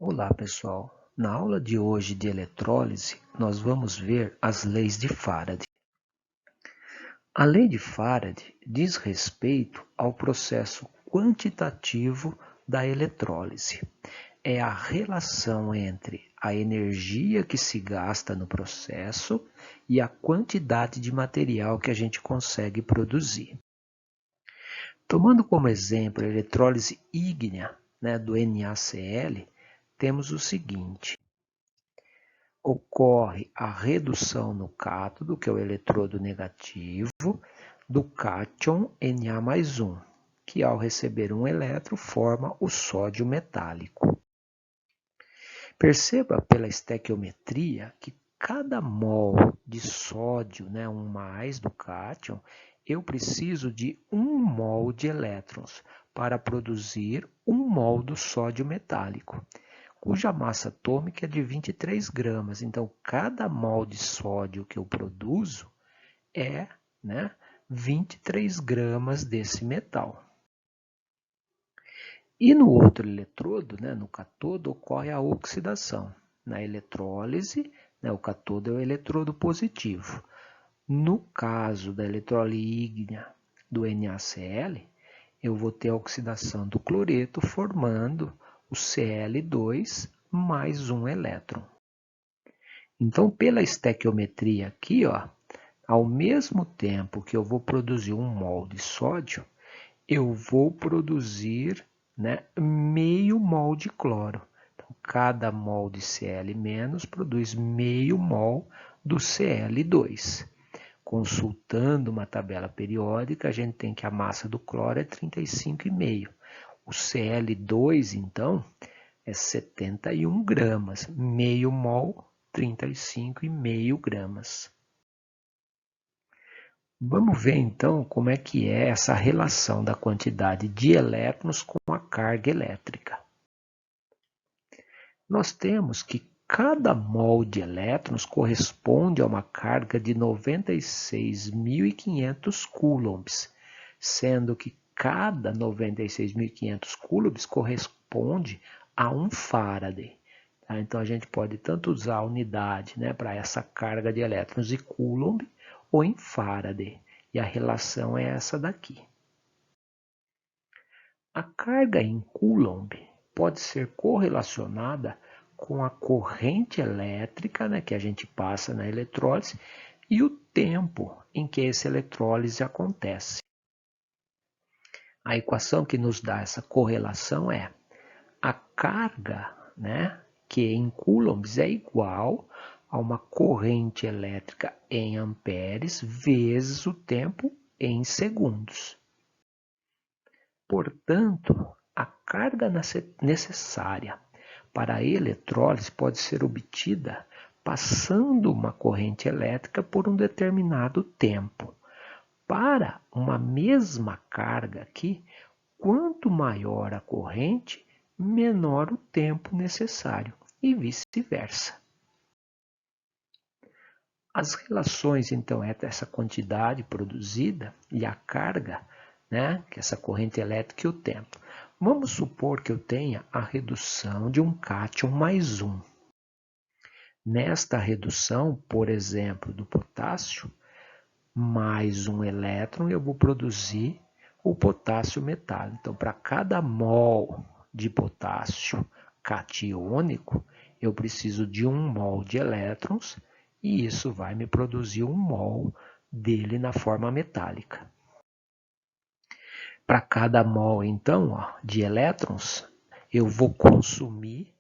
Olá, pessoal. Na aula de hoje de eletrólise, nós vamos ver as leis de Faraday. A lei de Faraday diz respeito ao processo quantitativo da eletrólise. É a relação entre a energia que se gasta no processo e a quantidade de material que a gente consegue produzir. Tomando como exemplo a eletrólise ígnea, do NaCl, temos o seguinte. Ocorre a redução no cátodo, que é o eletrodo negativo, do cátion Na+1, que ao receber um elétron forma o sódio metálico. Perceba pela estequiometria que cada mol de sódio, 1+ do cátion, eu preciso de 1 mol de elétrons para produzir 1 mol do sódio metálico, cuja massa atômica é de 23 gramas. Então, cada mol de sódio que eu produzo é 23 gramas desse metal. E no outro eletrodo, no catodo, ocorre a oxidação. Na eletrólise, o catodo é o eletrodo positivo. No caso da eletrólise ígnea do NaCl, eu vou ter a oxidação do cloreto formando o Cl2 mais um elétron. Então, pela estequiometria aqui, ao mesmo tempo que eu vou produzir 1 mol de sódio, eu vou produzir meio mol de cloro. Então, cada mol de Cl- produz meio mol do Cl2. Consultando uma tabela periódica, a gente tem que a massa do cloro é 35,5. O Cl2, então, é 71 gramas. Meio mol, 35,5 gramas. Vamos ver então como é que é essa relação da quantidade de elétrons com a carga elétrica. Nós temos que cada mol de elétrons corresponde a uma carga de 96.500 coulombs, sendo que cada 96.500 coulombs corresponde a 1 Faraday. Então, a gente pode tanto usar a unidade para essa carga de elétrons em Coulomb ou em Faraday. E a relação é essa daqui. A carga em Coulomb pode ser correlacionada com a corrente elétrica que a gente passa na eletrólise e o tempo em que essa eletrólise acontece. A equação que nos dá essa correlação é a carga que em coulombs é igual a uma corrente elétrica em amperes vezes o tempo em segundos. Portanto, a carga necessária para a eletrólise pode ser obtida passando uma corrente elétrica por um determinado tempo. Para uma mesma carga aqui, quanto maior a corrente, menor o tempo necessário, e vice-versa. As relações, então, entre essa quantidade produzida e a carga, que é essa corrente elétrica e o tempo. Vamos supor que eu tenha a redução de um cátion mais 1. Nesta redução, por exemplo, do potássio, mais um elétron, eu vou produzir o potássio metálico. Então, para cada mol de potássio catiônico, eu preciso de 1 mol de elétrons, e isso vai me produzir 1 mol dele na forma metálica. Para cada mol, então, de elétrons, eu vou consumir,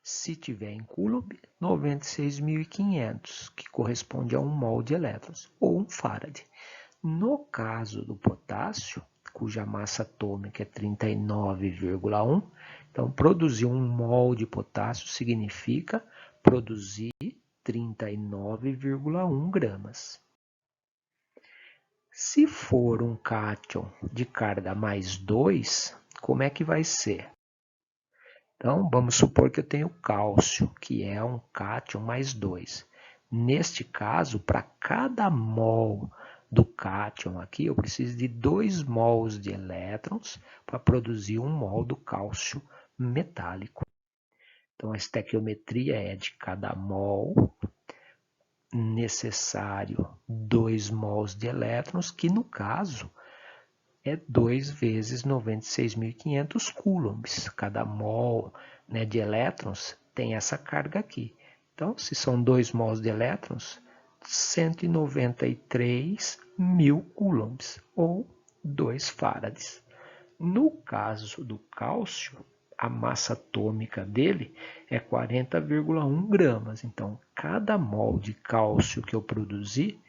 se tiver em Coulomb, 96.500, que corresponde a 1 mol de elétrons, ou 1 Faraday. No caso do potássio, cuja massa atômica é 39,1, então produzir 1 mol de potássio significa produzir 39,1 gramas. Se for um cátion de carga mais 2, como é que vai ser? Então, vamos supor que eu tenho cálcio, que é um cátion mais 2. Neste caso, para cada mol do cátion aqui, eu preciso de 2 mols de elétrons para produzir 1 mol do cálcio metálico. Então, a estequiometria é de cada mol necessário 2 mols de elétrons, que no caso é 2 vezes 96.500 coulombs. Cada mol, né, de elétrons tem essa carga aqui. Então, se são 2 mols de elétrons, 193.000 coulombs, ou 2 farads. No caso do cálcio, a massa atômica dele é 40,1 gramas. Então, cada mol de cálcio que eu produzir,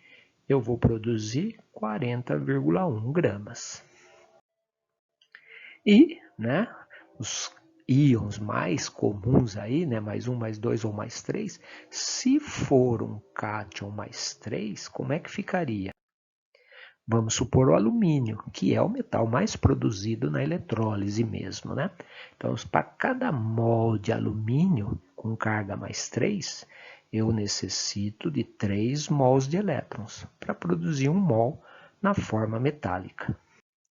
eu vou produzir 40,1 gramas. E, né, os íons mais comuns aí, né, mais 1, mais 2 ou mais 3, se for um cátion mais 3, como é que ficaria? Vamos supor o alumínio, que é o metal mais produzido na eletrólise mesmo, né? Então, para cada mol de alumínio com carga mais 3, eu necessito de 3 mols de elétrons para produzir 1 mol na forma metálica.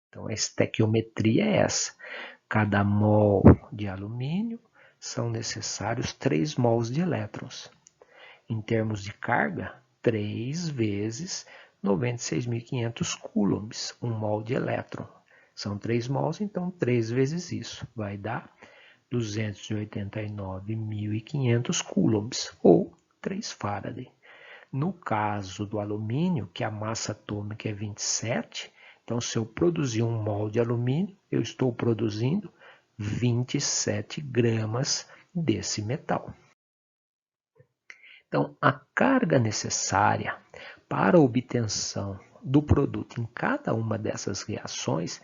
Então, a estequiometria é essa. Cada mol de alumínio são necessários 3 mols de elétrons. Em termos de carga, 3 vezes 96.500 coulombs, 1 mol de elétron. São 3 mols, então 3 vezes isso vai dar 289.500 coulombs, ou 3 Faraday. No caso do alumínio, que a massa atômica é 27, então se eu produzir 1 mol de alumínio, eu estou produzindo 27 gramas desse metal. Então, a carga necessária para a obtenção do produto em cada uma dessas reações,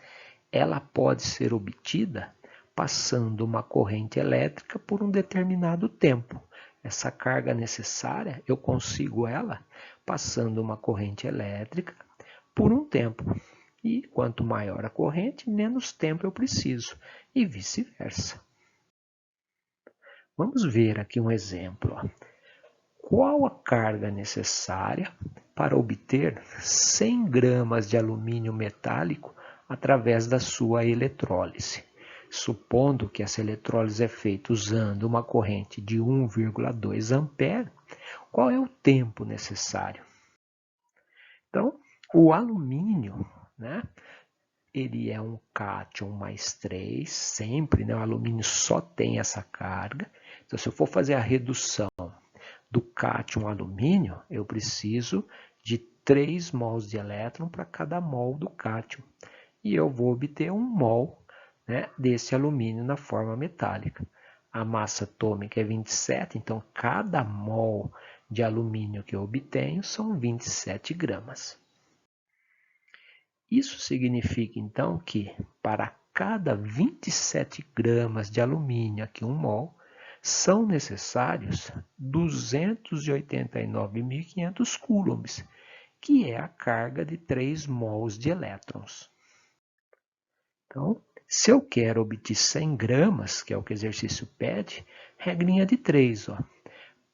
ela pode ser obtida passando uma corrente elétrica por um determinado tempo. Essa carga necessária, eu consigo ela passando uma corrente elétrica por um tempo. E quanto maior a corrente, menos tempo eu preciso, e vice-versa. Vamos ver aqui um exemplo. Qual a carga necessária para obter 100 gramas de alumínio metálico através da sua eletrólise? Supondo que essa eletrólise é feita usando uma corrente de 1,2 ampere, qual é o tempo necessário? Então, o alumínio, né, ele é um cátion mais 3, sempre, né, o alumínio só tem essa carga. Então, se eu for fazer a redução do cátion alumínio, eu preciso de 3 mols de elétron para cada mol do cátion. E eu vou obter 1 mol, né, desse alumínio na forma metálica. A massa atômica é 27, então cada mol de alumínio que eu obtenho são 27 gramas. Isso significa, então, que para cada 27 gramas de alumínio, aqui 1 mol, são necessários 289.500 coulombs, que é a carga de 3 mols de elétrons. Então, se eu quero obter 100 gramas, que é o que o exercício pede, regrinha de 3.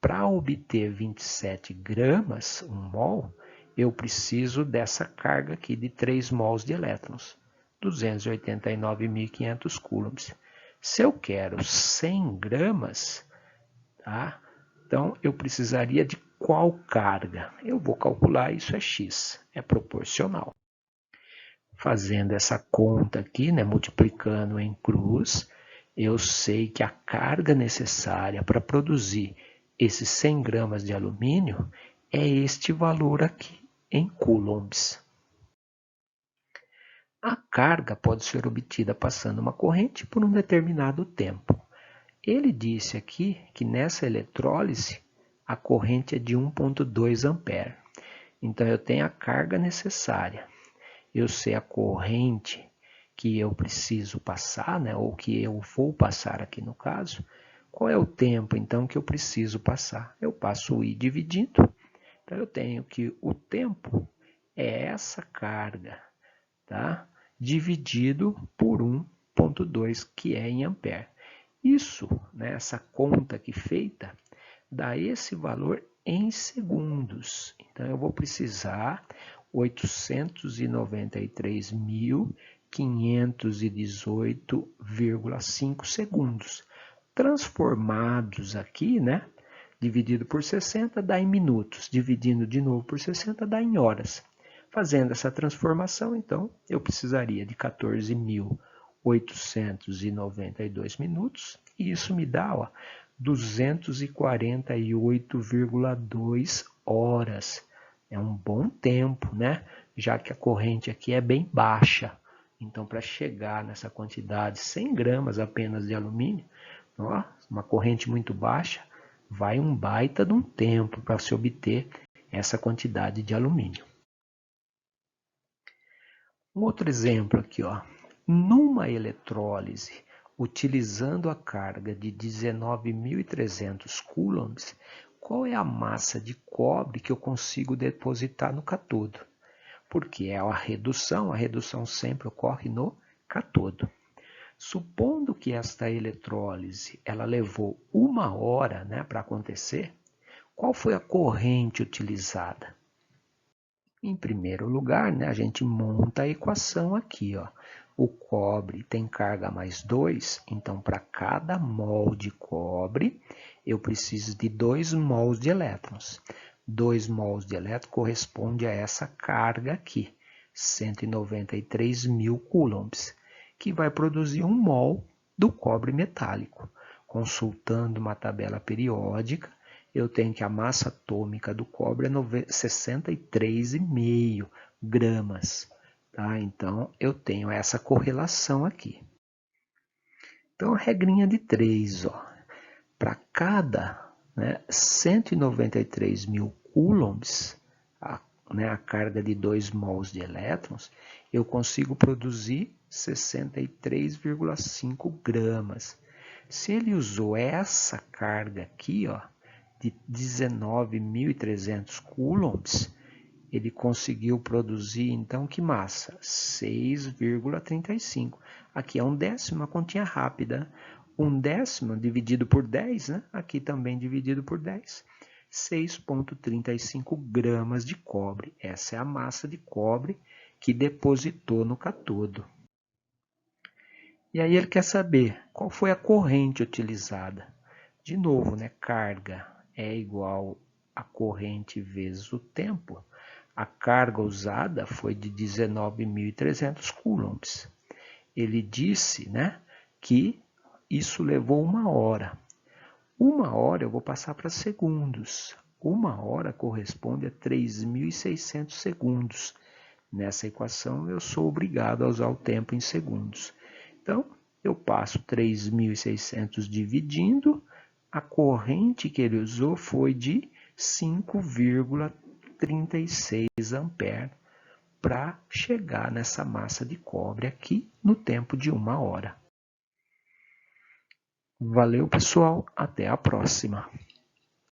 Para obter 27 gramas, 1 mol, eu preciso dessa carga aqui de 3 mols de elétrons, 289.500 coulombs. Se eu quero 100 gramas, tá? Então eu precisaria de qual carga? Eu vou calcular, isso é x, é proporcional. Fazendo essa conta aqui, né, multiplicando em cruz, eu sei que a carga necessária para produzir esses 100 gramas de alumínio é este valor aqui, em coulombs. A carga pode ser obtida passando uma corrente por um determinado tempo. Ele disse aqui que nessa eletrólise a corrente é de 1,2 ampere. Então eu tenho a carga necessária. Eu sei a corrente que eu preciso passar, né, ou que eu vou passar aqui no caso. Qual é o tempo, então, que eu preciso passar? Eu passo o I dividindo. Então, eu tenho que o tempo é essa carga, tá? Dividido por 1,2, que é em ampere. Isso, né, essa conta aqui feita, dá esse valor em segundos. Então, eu vou precisar 893.518,5 segundos transformados aqui, né? Dividido por 60 dá em minutos, dividindo de novo por 60 dá em horas. Fazendo essa transformação, então, eu precisaria de 14.892 minutos, e isso me dá 248,2 horas. É um bom tempo, né? Já que a corrente aqui é bem baixa. Então, para chegar nessa quantidade, 100 gramas apenas de alumínio, uma corrente muito baixa, vai um baita de um tempo para se obter essa quantidade de alumínio. Um outro exemplo aqui, numa eletrólise, utilizando a carga de 19.300 coulombs, qual é a massa de cobre que eu consigo depositar no cátodo? Porque é a redução sempre ocorre no cátodo. Supondo que esta eletrólise ela levou 1 hora, né, para acontecer, qual foi a corrente utilizada? Em primeiro lugar, né, a gente monta a equação aqui. O cobre tem carga mais 2, então para cada mol de cobre eu preciso de 2 mols de elétrons. 2 mols de elétrons corresponde a essa carga aqui, 193.000 coulombs, que vai produzir 1 mol do cobre metálico. Consultando uma tabela periódica, eu tenho que a massa atômica do cobre é 63,5 gramas. Tá? Então, eu tenho essa correlação aqui. Então, a regrinha de 3, para cada 193.000 coulombs, a carga de 2 mols de elétrons, eu consigo produzir 63,5 gramas. Se ele usou essa carga aqui, de 19.300 coulombs, ele conseguiu produzir, então, que massa? 6,35. Aqui é 1/10, uma continha rápida. 1/10 dividido por 10, né? Aqui também dividido por 10. 6,35 gramas de cobre. Essa é a massa de cobre que depositou no cátodo. E aí ele quer saber qual foi a corrente utilizada. De novo, né? Carga é igual a corrente vezes o tempo. A carga usada foi de 19.300 coulombs. Ele disse, né, que isso levou 1 hora. 1 hora eu vou passar para segundos. 1 hora corresponde a 3.600 segundos. Nessa equação eu sou obrigado a usar o tempo em segundos. Então, eu passo 3.600 dividindo, a corrente que ele usou foi de 5,36 amperes para chegar nessa massa de cobre aqui no tempo de 1 hora. Valeu, pessoal. Até a próxima.